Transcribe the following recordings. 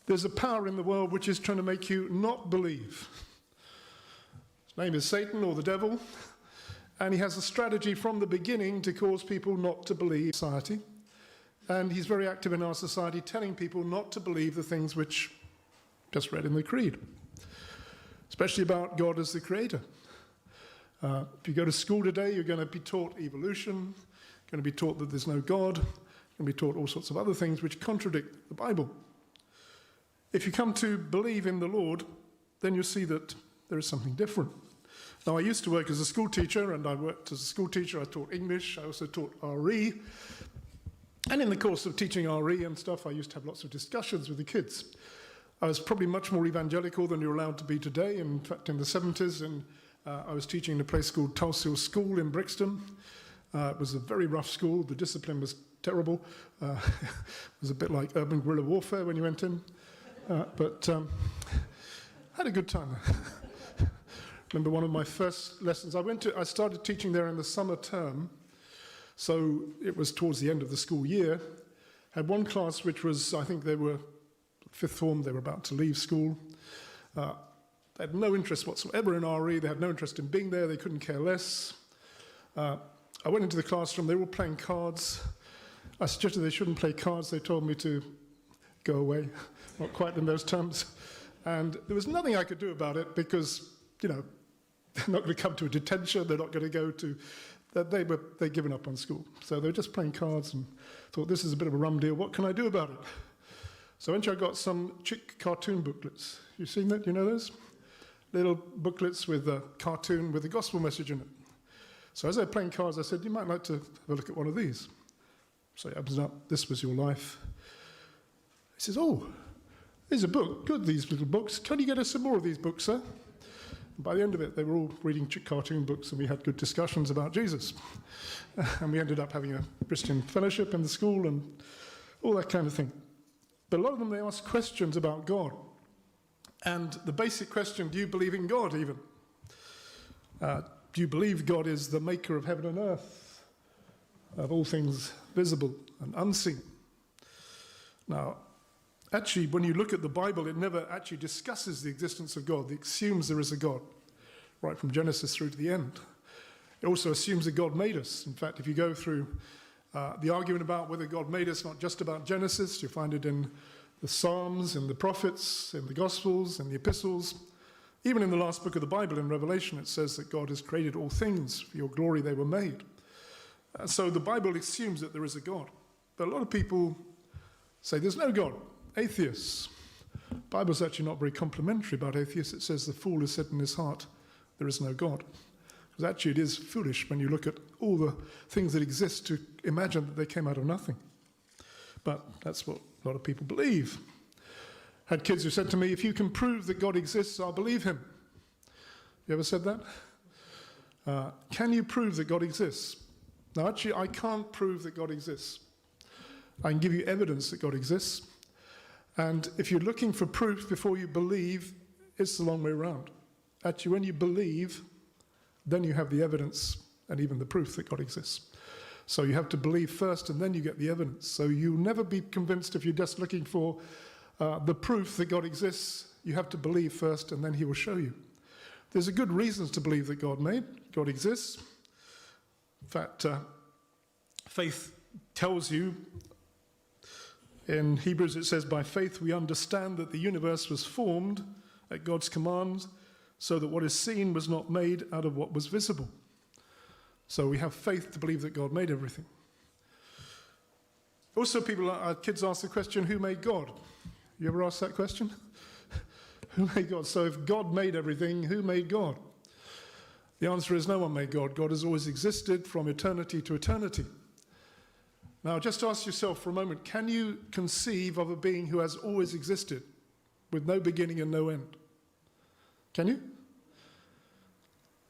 There's a power in the world which is trying to make you not believe. His name is Satan, or the devil, and he has a strategy from the beginning to cause people not to believe society. And he's very active in our society, telling people not to believe the things which just read in the creed, especially about God as the creator. If you go to school today, you're going to be taught evolution, you're going to be taught that there's no God, you're going to be taught all sorts of other things which contradict the Bible. If you come to believe in the Lord, then you'll see that there is something different. Now, I used to work as a school teacher, and I worked as a school teacher. I taught English. I also taught RE. And in the course of teaching RE and stuff, I used to have lots of discussions with the kids. I was probably much more evangelical than you're allowed to be today. In fact, in the 70s, I was teaching in a place called Tulse School in Brixton. It was a very rough school. The discipline was terrible. It was a bit like urban guerrilla warfare when you went in. But had a good time. Remember one of my first lessons, I started teaching there in the summer term, so it was towards the end of the school year. Had one class which was, I think they were fifth form, they were about to leave school. They had no interest whatsoever in RE, they had no interest in being there, they couldn't care less. I went into the classroom, they were all playing cards. I suggested they shouldn't play cards, they told me to go away, not quite in those terms. And there was nothing I could do about it because, you know, they're not going to come to a detention, they're not going to go to, they'd given up on school. So they were just playing cards and thought, this is a bit of a rum deal, what can I do about it? So eventually I got some chick cartoon booklets. You've seen that, you know those? Little booklets with a cartoon with a gospel message in it. So as they were playing cards, I said, you might like to have a look at one of these. So he opens it up, this was your life. He says, oh, there's a book, good, these little books. Can you get us some more of these books, sir? And by the end of it, they were all reading cartoon books, and we had good discussions about Jesus. And we ended up having a Christian fellowship in the school and all that kind of thing. But a lot of them, they ask questions about God. And the basic question, do you believe in God even? Do you believe God is the maker of heaven and earth, of all things visible and unseen? Now, actually, when you look at the Bible, it never actually discusses the existence of God. It assumes there is a God, right from Genesis through to the end. It also assumes that God made us. In fact, if you go through the argument about whether God made us, not just about Genesis, you find it in the Psalms, in the prophets, in the Gospels, in the epistles. Even in the last book of the Bible, in Revelation, it says that God has created all things. For your glory they were made. So the Bible assumes that there is a God. But a lot of people say there's no God. Atheists. The Bible's actually not very complimentary about atheists. It says the fool has said in his heart, there is no God. Because actually it is foolish when you look at all the things that exist to imagine that they came out of nothing. But that's what a lot of people believe. Had kids who said to me, if you can prove that God exists, I'll believe him. You ever said that? Can you prove that God exists? Now actually I can't prove that God exists. I can give you evidence that God exists. And if you're looking for proof before you believe, it's the long way around. Actually, when you believe, then you have the evidence and even the proof that God exists. So you have to believe first and then you get the evidence. So you'll never be convinced if you're just looking for the proof that God exists. You have to believe first and then he will show you. There's a good reasons to believe that God exists. In fact, faith tells you, in Hebrews it says, by faith we understand that the universe was formed at God's command, so that what is seen was not made out of what was visible. So we have faith to believe that God made everything. Also, our kids ask the question, who made God? You ever ask that question? Who made God? So if God made everything, who made God? The answer is no one made God. God has always existed from eternity to eternity. Now, just ask yourself for a moment, can you conceive of a being who has always existed with no beginning and no end? Can you?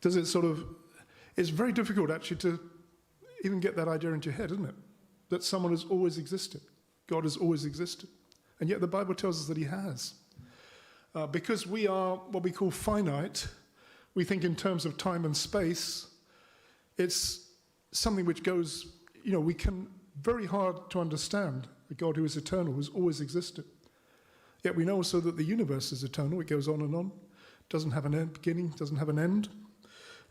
Does it it's very difficult actually to even get that idea into your head, isn't it? That someone has always existed. God has always existed. And yet the Bible tells us that he has. Because we are what we call finite, we think in terms of time and space. It's something which goes, very hard to understand a God who is eternal, who's always existed. Yet we know also that the universe is eternal. It goes on, doesn't have an beginning, doesn't have an end,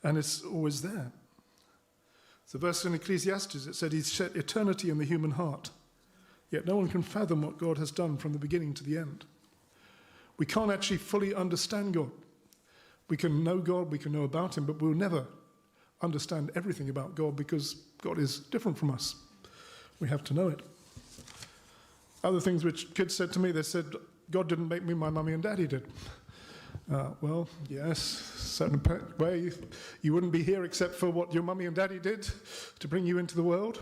and it's always there. The verse in Ecclesiastes, it said he's set eternity in the human heart. Yet no one can fathom what God has done from the beginning to the end. We can't actually fully understand God. We can know God, we can know about him, but we'll never understand everything about God because God is different from us. We have to know it. Other things which kids said to me, they said, God didn't make me, my mummy and daddy did. Well, yes, certain way, you wouldn't be here except for what your mummy and daddy did to bring you into the world.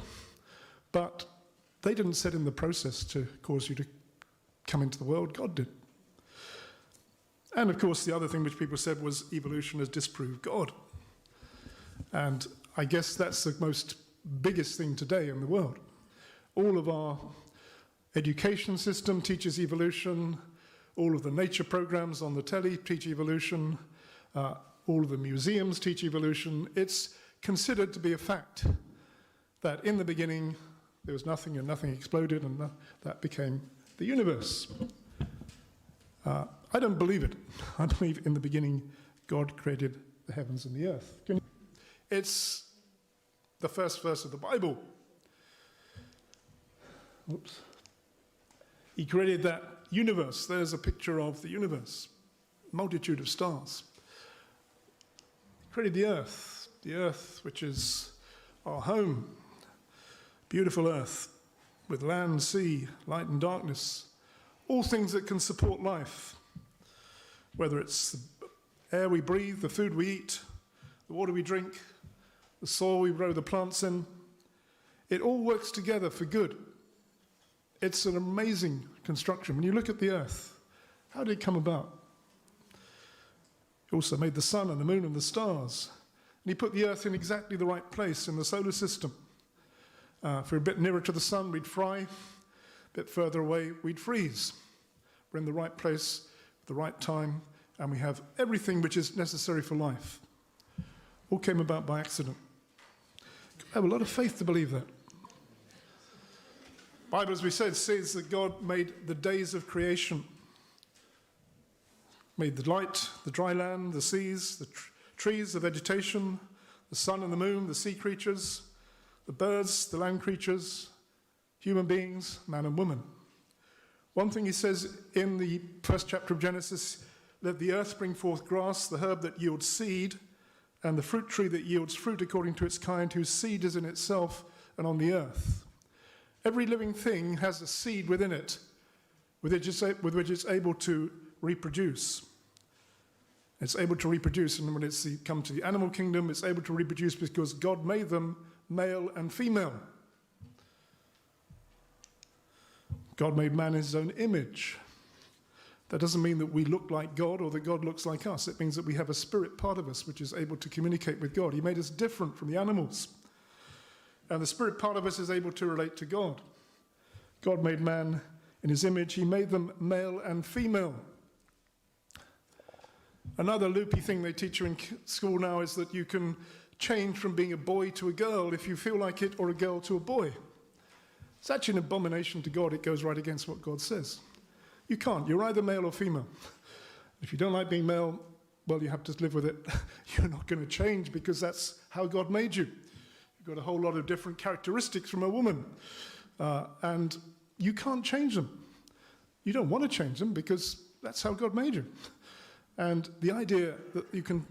But they didn't set in the process to cause you to come into the world. God did. And of course, the other thing which people said was evolution has disproved God. And I guess that's the most biggest thing today in the world. All of our education system teaches evolution. All of the nature programs on the telly teach evolution. All of the museums teach evolution. It's considered to be a fact that in the beginning there was nothing and nothing exploded and that became the universe. I don't believe it. I believe in the beginning God created the heavens and the earth. It's the first verse of the Bible. Oops. He created that universe. There's a picture of the universe. Multitude of stars. He created the earth which is our home. Beautiful earth with land, sea, light and darkness. All things that can support life. Whether it's the air we breathe, the food we eat, the water we drink, the soil we grow the plants in. It all works together for good. It's an amazing construction. When you look at the earth, how did it come about? He also made the sun and the moon and the stars. And he put the earth in exactly the right place in the solar system. If we're a bit nearer to the sun, we'd fry. A bit further away, we'd freeze. We're in the right place at the right time, and we have everything which is necessary for life. All came about by accident. I have a lot of faith to believe that. The Bible, as we said, says that God made the days of creation. Made the light, the dry land, the seas, the trees, the vegetation, the sun and the moon, the sea creatures, the birds, the land creatures, human beings, man and woman. One thing he says in the first chapter of Genesis, let the earth bring forth grass, the herb that yields seed, and the fruit tree that yields fruit according to its kind, whose seed is in itself and on the earth. Every living thing has a seed within it, with which it's able to reproduce. It's able to reproduce, and when it's come to the animal kingdom, it's able to reproduce because God made them male and female. God made man in his own image. That doesn't mean that we look like God or that God looks like us. It means that we have a spirit part of us which is able to communicate with God. He made us different from the animals. And the spirit part of us is able to relate to God. God made man in his image. He made them male and female. Another loopy thing they teach you in school now is that you can change from being a boy to a girl if you feel like it, or a girl to a boy. It's actually an abomination to God. It goes right against what God says. You can't. You're either male or female. If you don't like being male, well, you have to live with it. You're not going to change because that's how God made you. You've got a whole lot of different characteristics from a woman. And you can't change them. You don't want to change them because that's how God made you. And the idea that you can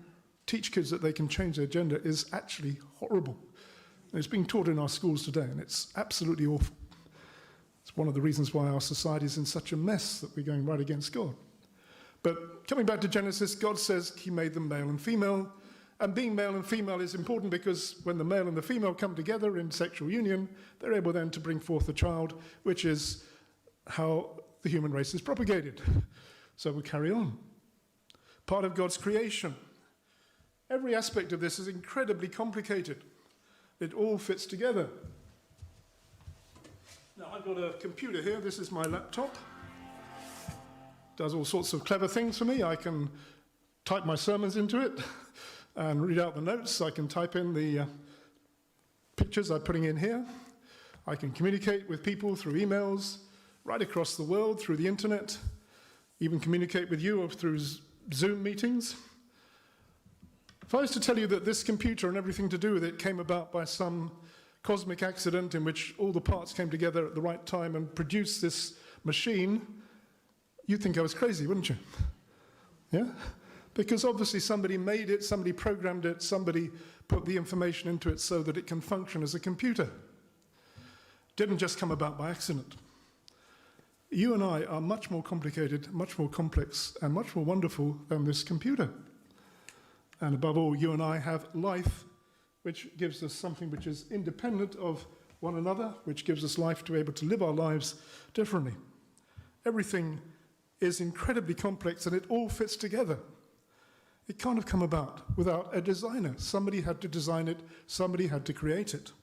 teach kids that they can change their gender is actually horrible. And it's being taught in our schools today, and it's absolutely awful. It's one of the reasons why our society is in such a mess, that we're going right against God. But coming back to Genesis, God says he made them male and female. And being male and female is important because when the male and the female come together in sexual union, they're able then to bring forth a child, which is how the human race is propagated. So we carry on. Part of God's creation. Every aspect of this is incredibly complicated. It all fits together. Now, I've got a computer here. This is my laptop. Does all sorts of clever things for me. I can type my sermons into it and read out the notes. I can type in the pictures I'm putting in here. I can communicate with people through emails, right across the world, through the internet. even communicate with you through Zoom meetings. If I was to tell you that this computer and everything to do with it came about by some cosmic accident in which all the parts came together at the right time and produced this machine, you'd think I was crazy, wouldn't you? Yeah? Because obviously somebody made it, somebody programmed it, somebody put the information into it so that it can function as a computer. It didn't just come about by accident. You and I are much more complicated, much more complex, and much more wonderful than this computer. And above all, you and I have life, which gives us something which is independent of one another, which gives us life to be able to live our lives differently. Everything is incredibly complex, and it all fits together. It can't have come about without a designer. Somebody had to design it, somebody had to create it.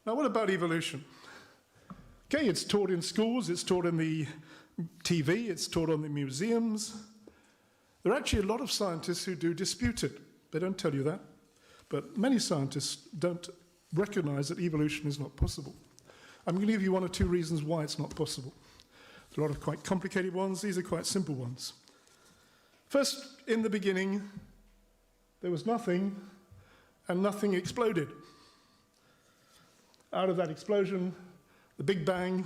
Now, what about evolution? Okay, it's taught in schools, it's taught in the TV, it's taught in the museums. There are actually a lot of scientists who do dispute it. They don't tell you that. But many scientists don't recognize that evolution is not possible. I'm going to give you one or two reasons why it's not possible. There are a lot of quite complicated ones. These are quite simple ones. First, in the beginning, there was nothing, and nothing exploded. Out of that explosion, the Big Bang,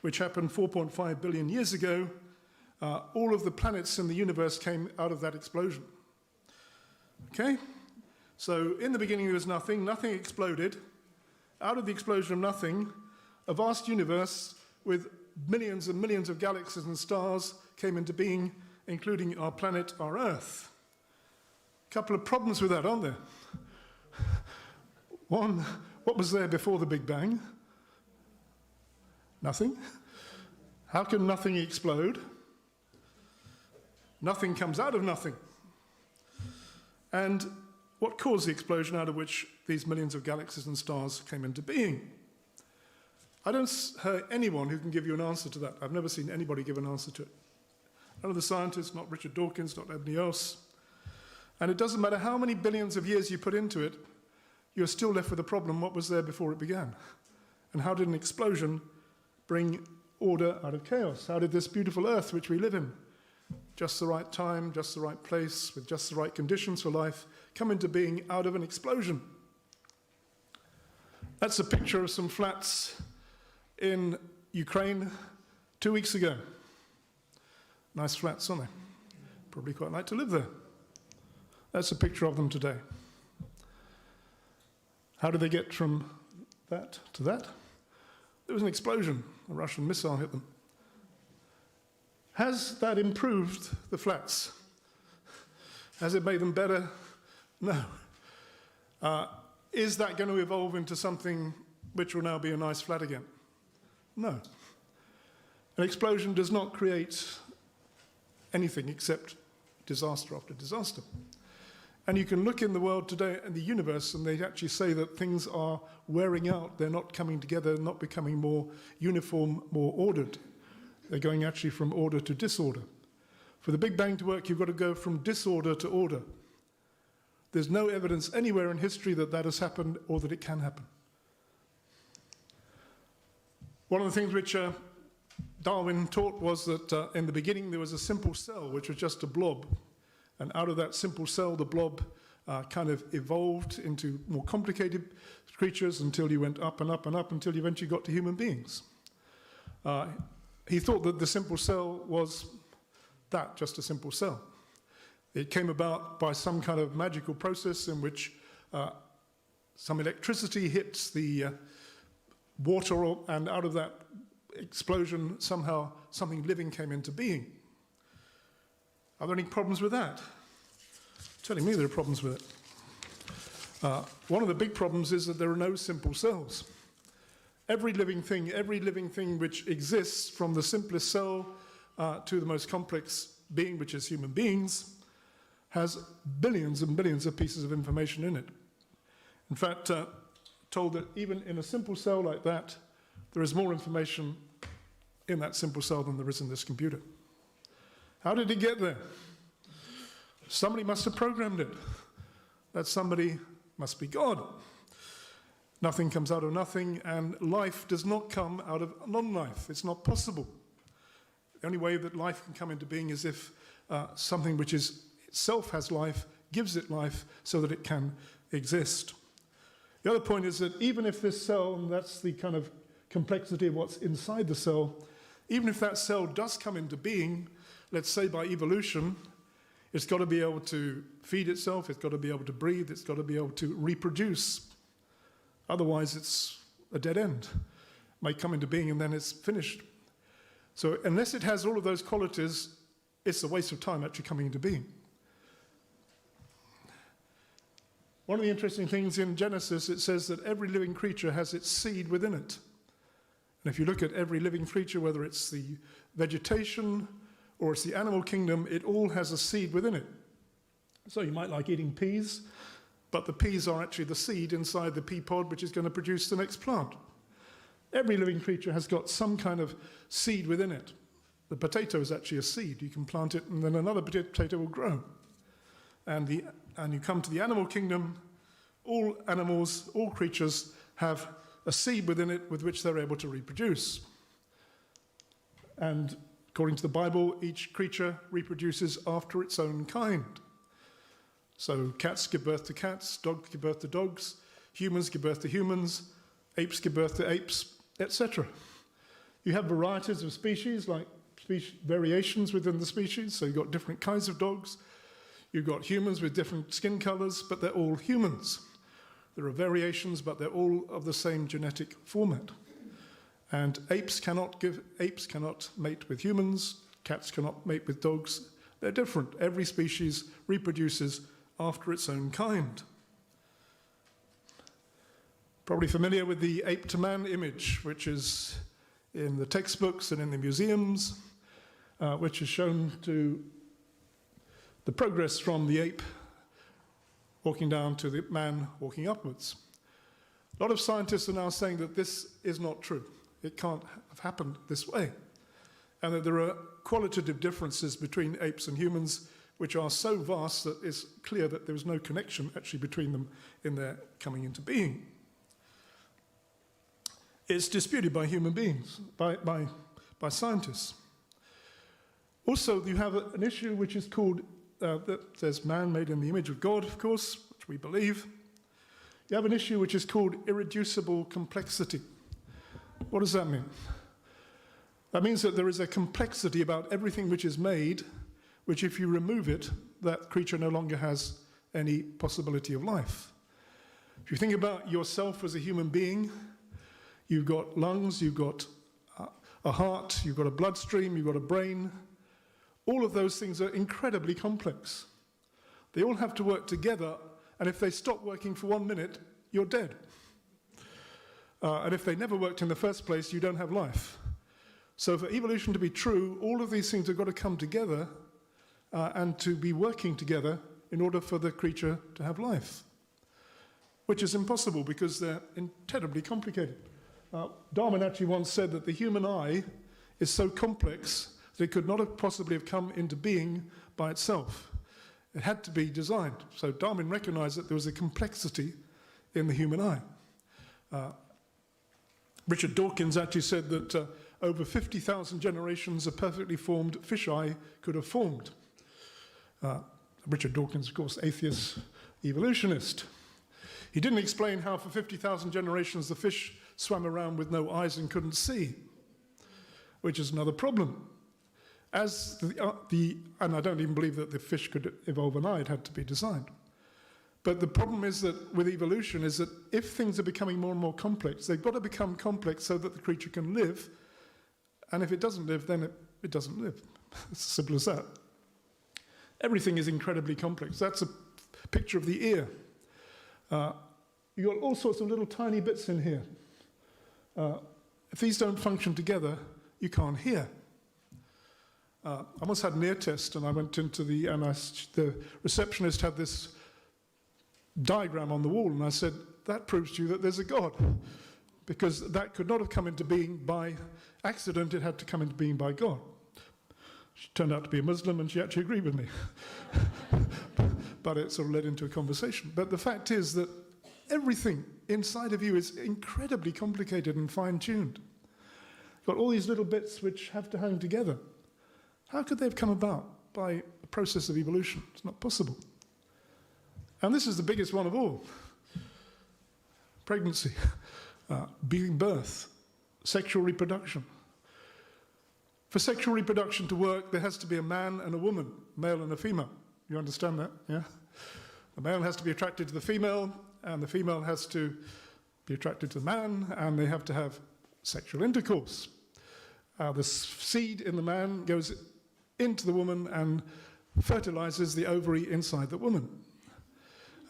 which happened 4.5 billion years ago, all of the planets in the universe came out of that explosion. Okay? So in the beginning there was nothing, nothing exploded. Out of the explosion of nothing, a vast universe with millions and millions of galaxies and stars came into being, including our planet, our Earth. A couple of problems with that, aren't there? One, what was there before the Big Bang? Nothing. How can nothing explode? Nothing comes out of nothing. And what caused the explosion out of which these millions of galaxies and stars came into being? I don't hear anyone who can give you an answer to that. I've never seen anybody give an answer to it. None of the scientists, not Richard Dawkins, not anybody else. And it doesn't matter how many billions of years you put into it, you're still left with the problem, what was there before it began? And how did an explosion bring order out of chaos? How did this beautiful Earth, which we live in, just the right time, just the right place, with just the right conditions for life, come into being out of an explosion? That's a picture of some flats in Ukraine 2 weeks ago. Nice flats, aren't they? Probably quite like to live there. That's a picture of them today. How did they get from that to that? There was an explosion. A Russian missile hit them. Has that improved the flats? Has it made them better? No. Is that going to evolve into something which will now be a nice flat again? No. An explosion does not create anything except disaster after disaster. And you can look in the world today and the universe, and they actually say that things are wearing out. They're not coming together, not becoming more uniform, more ordered. They're going actually from order to disorder. For the Big Bang to work, you've got to go from disorder to order. There's no evidence anywhere in history that that has happened or that it can happen. One of the things which Darwin taught was that in the beginning there was a simple cell, which was just a blob. And out of that simple cell, the blob kind of evolved into more complicated creatures until you went up and up and up until you eventually got to human beings. He thought that the simple cell was that, just a simple cell. It came about by some kind of magical process in which some electricity hits the water, and out of that explosion, somehow something living came into being. Are there any problems with that? Telling me there are problems with it. One of the big problems is that there are no simple cells. Every living thing which exists, from the simplest cell to the most complex being, which is human beings, has billions and billions of pieces of information in it. In fact, told that even in a simple cell like that, there is more information in that simple cell than there is in this computer. How did it get there? Somebody must have programmed it. That somebody must be God. Nothing comes out of nothing, and life does not come out of non-life. It's not possible. The only way that life can come into being is if something which is itself has life, gives it life so that it can exist. The other point is that even if this cell, and that's the kind of complexity of what's inside the cell, even if that cell does come into being, let's say by evolution, it's got to be able to feed itself, it's got to be able to breathe, it's got to be able to reproduce. Otherwise, it's a dead end. It may come into being and then it's finished. So unless it has all of those qualities, it's a waste of time actually coming into being. One of the interesting things in Genesis, it says that every living creature has its seed within it. And if you look at every living creature, whether it's the vegetation or it's the animal kingdom, it all has a seed within it. So you might like eating peas, but the peas are actually the seed inside the pea pod, which is going to produce the next plant. Every living creature has got some kind of seed within it. The potato is actually a seed. You can plant it and then another potato will grow. And you come to the animal kingdom, all animals, all creatures have a seed within it with which they're able to reproduce. And according to the Bible, each creature reproduces after its own kind. So cats give birth to cats, dogs give birth to dogs, humans give birth to humans, apes give birth to apes, etc. You have varieties of species, like variations within the species, so you've got different kinds of dogs. You've got humans with different skin colors, but they're all humans. There are variations, but they're all of the same genetic format. And apes cannot mate with humans, cats cannot mate with dogs. They're different. Every species reproduces after its own kind. Probably familiar with the ape to man image, which is in the textbooks and in the museums, which is shown to the progress from the ape walking down to the man walking upwards. A lot of scientists are now saying that this is not true. It can't have happened this way. And that there are qualitative differences between apes and humans which are so vast that it's clear that there is no connection actually between them in their coming into being. It's disputed by human beings, by scientists. Also, you have an issue which is called, that says man made in the image of God, of course, which we believe. You have an issue which is called irreducible complexity. What does that mean? That means that there is a complexity about everything which is made, which if you remove it, that creature no longer has any possibility of life. If you think about yourself as a human being, you've got lungs, you've got a heart, you've got a bloodstream, you've got a brain. All of those things are incredibly complex. They all have to work together, and if they stop working for 1 minute, you're dead. And if they never worked in the first place, you don't have life. So for evolution to be true, all of these things have got to come together and to be working together in order for the creature to have life, which is impossible because they're incredibly complicated. Darwin actually once said that the human eye is so complex that it could not have possibly have come into being by itself. It had to be designed. So Darwin recognized that there was a complexity in the human eye. Richard Dawkins actually said that over 50,000 generations a perfectly formed fish eye could have formed. Richard Dawkins, of course, atheist evolutionist. He didn't explain how for 50,000 generations the fish swam around with no eyes and couldn't see, which is another problem. And I don't even believe that the fish could evolve an eye, it had to be designed. But the problem is that with evolution is that if things are becoming more and more complex, they've got to become complex so that the creature can live, and if it doesn't live, then it doesn't live. It's as simple as that. Everything is incredibly complex. That's a picture of the ear. You've got all sorts of little tiny bits in here. If these don't function together, you can't hear. I once had an ear test, and I went into the receptionist had this diagram on the wall, and I said, that proves to you that there's a God, because that could not have come into being by accident, it had to come into being by God. She turned out to be a Muslim, and she actually agreed with me. But it sort of led into a conversation. But the fact is that everything inside of you is incredibly complicated and fine-tuned. You've got all these little bits which have to hang together. How could they have come about by a process of evolution? It's not possible. And this is the biggest one of all. Pregnancy, giving birth, sexual reproduction. For sexual reproduction to work, there has to be a man and a woman, male and a female. You understand that, yeah? The male has to be attracted to the female, and the female has to be attracted to the man, and they have to have sexual intercourse. The seed in the man goes into the woman and fertilizes the ovary inside the woman.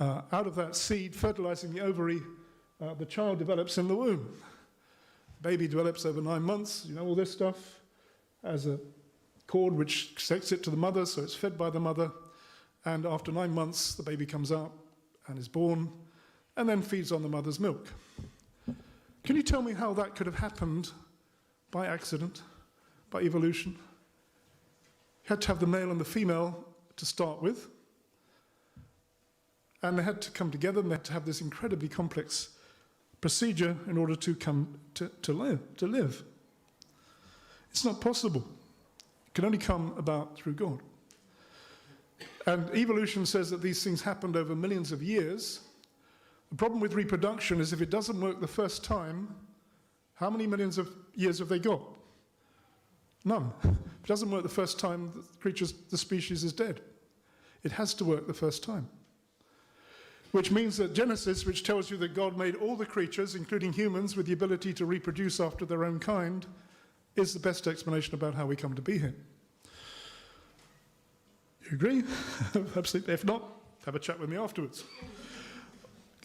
Out of that seed fertilizing the ovary, the child develops in the womb. Baby develops over 9 months, you know all this stuff, as a cord which connects it to the mother, so it's fed by the mother. And after 9 months, the baby comes out and is born, and then feeds on the mother's milk. Can you tell me how that could have happened by accident, by evolution? You had to have the male and the female to start with, and they had to come together, and they had to have this incredibly complex procedure in order to come to live. It's not possible. It can only come about through God. And evolution says that these things happened over millions of years. The problem with reproduction is if it doesn't work the first time, how many millions of years have they got? None. If it doesn't work the first time, the species is dead. It has to work the first time. Which means that Genesis, which tells you that God made all the creatures, including humans, with the ability to reproduce after their own kind, is the best explanation about how we come to be here. You agree? Absolutely. If not, have a chat with me afterwards.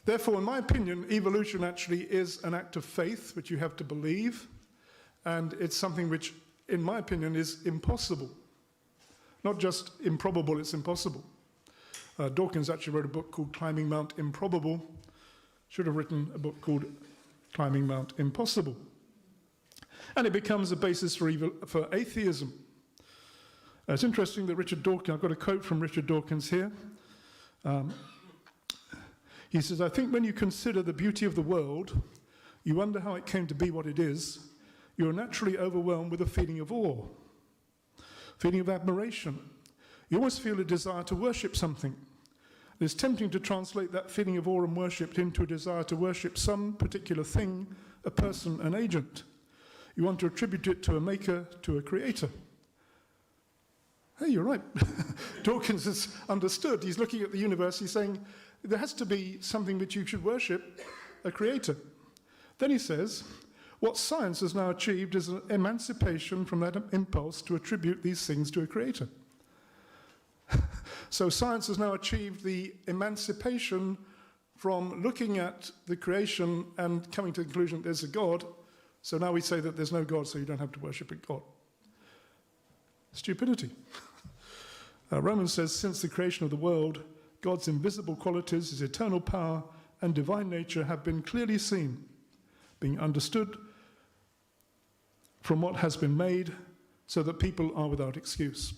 Therefore, in my opinion, evolution actually is an act of faith, which you have to believe, and it's something which, in my opinion, is impossible. Not just improbable, it's impossible. Dawkins actually wrote a book called Climbing Mount Improbable. Should have written a book called Climbing Mount Impossible. And it becomes a basis for atheism. It's interesting that Richard Dawkins, I've got a quote from Richard Dawkins here. He says, "I think when you consider the beauty of the world, you wonder how it came to be what it is, you're naturally overwhelmed with a feeling of awe, feeling of admiration. You almost feel a desire to worship something. It's tempting to translate that feeling of awe and worship into a desire to worship some particular thing, a person, an agent. You want to attribute it to a maker, to a creator." Hey, you're right. Dawkins has understood. He's looking at the universe. He's saying, there has to be something which you should worship, a creator. Then he says, what science has now achieved is an emancipation from that impulse to attribute these things to a creator. So science has now achieved the emancipation from looking at the creation and coming to the conclusion that there's a God. So now we say that there's no God, so you don't have to worship a God. Stupidity. Romans says, since the creation of the world, God's invisible qualities, his eternal power and divine nature have been clearly seen, being understood from what has been made, so that people are without excuse.